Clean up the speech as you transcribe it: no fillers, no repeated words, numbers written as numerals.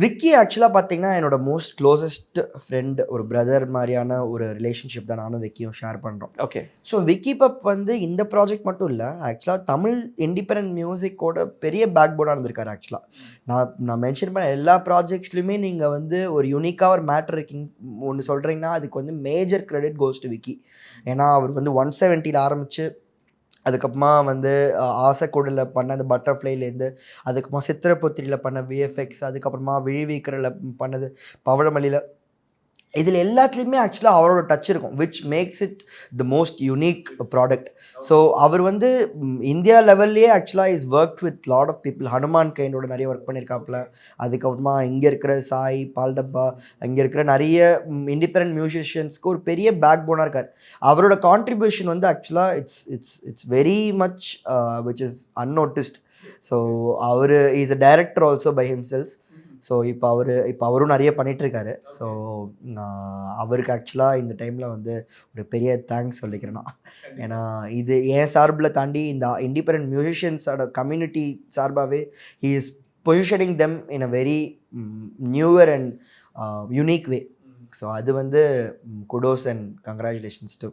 விக்கி ஆக்சுவலா பார்த்தீங்கன்னா, என்னோட மோஸ்ட் க்ளோசஸ்ட் ஃப்ரெண்ட், ஒரு பிரதர் மாரியான ஒரு ரிலேஷன்ஷிப் தான் நானும் விக்கியும் ஷேர் பண்றோம். ஓகே. ஸோ விக்கி பப் வந்து இந்த ப்ராஜெக்ட் மட்டும் இல்ல. ஆக்சுவலா தமிழ் இண்டிபெண்டன்ட் மியூசிக்கோட பெரிய பேக் போனா இருந்திருக்காரு ஆக்சுவலா. நான் நான் மென்ஷன் பண்ண எல்லா ப்ராஜெக்ட்ஸ்லயுமே நீங்க வந்து ஒரு யூனிக்கா ஒரு மேட்டர் ஒண்ணு சொல்றீங்கன்னா, அதுக்கு வந்து major credit goes to Vicky. ஏன்னா, அவர் வந்து 170ல ஆரம்பிச்சு, அதுக்கப்புறமா வந்து ஆசைக்கூடல பண்ண அந்த பட்டர்ஃப்ளைலேருந்து, அதுக்கப்புறமா சித்திரப்புத்திரியில பண்ண விஎஃப்எக்ஸ், அதுக்கப்புறமா விழிவீக்கரில பண்ணது, பவழமல்லியில இதில எல்லாத்துலயுமே ஆக்சுவலா அவரோட டச் இருக்கும். Which makes it the most unique product. So அவர் வந்து இந்தியா லெவல்லயே actually is worked with lot of people. Hanuman கைண்டோட நெறைய ஒர்க் பண்ணியிருக்காப்ல. அதுக்கப்புறமா இங்க இருக்கிற சாய், பால் டப்பா, இங்க இருக்கிற நெறைய இண்டிபெண்டன்ட் மியூசிஷியன்ஸ்க்கு ஒரு பெரிய பேக் போனா இருக்காரு. அவரோட கான்ட்ரிபியூஷன் வந்து actually it's it's it's very much which is unnoticed. So அவரு is a director also by himself. So இப்போ அவரும் நெறைய பண்ணிட்டுருக்காரு. ஸோ நான் அவருக்கு ஆக்சுவலா இந்த டைம்ல வந்து ஒரு பெரிய தேங்க்ஸ் சொல்லிக்கிறேன் நான். ஏன்னா, இது என் சார்புல தாண்டி இந்த இண்டிபெண்டன்ட் மியூசிஷியன்ஸோட கம்யூனிட்டி சார்பாவே he is positioning them in a very newer and unique way. So அது வந்து குடோஸ் அண்ட் கங்ராச்சுலேஷன்ஸ் டூ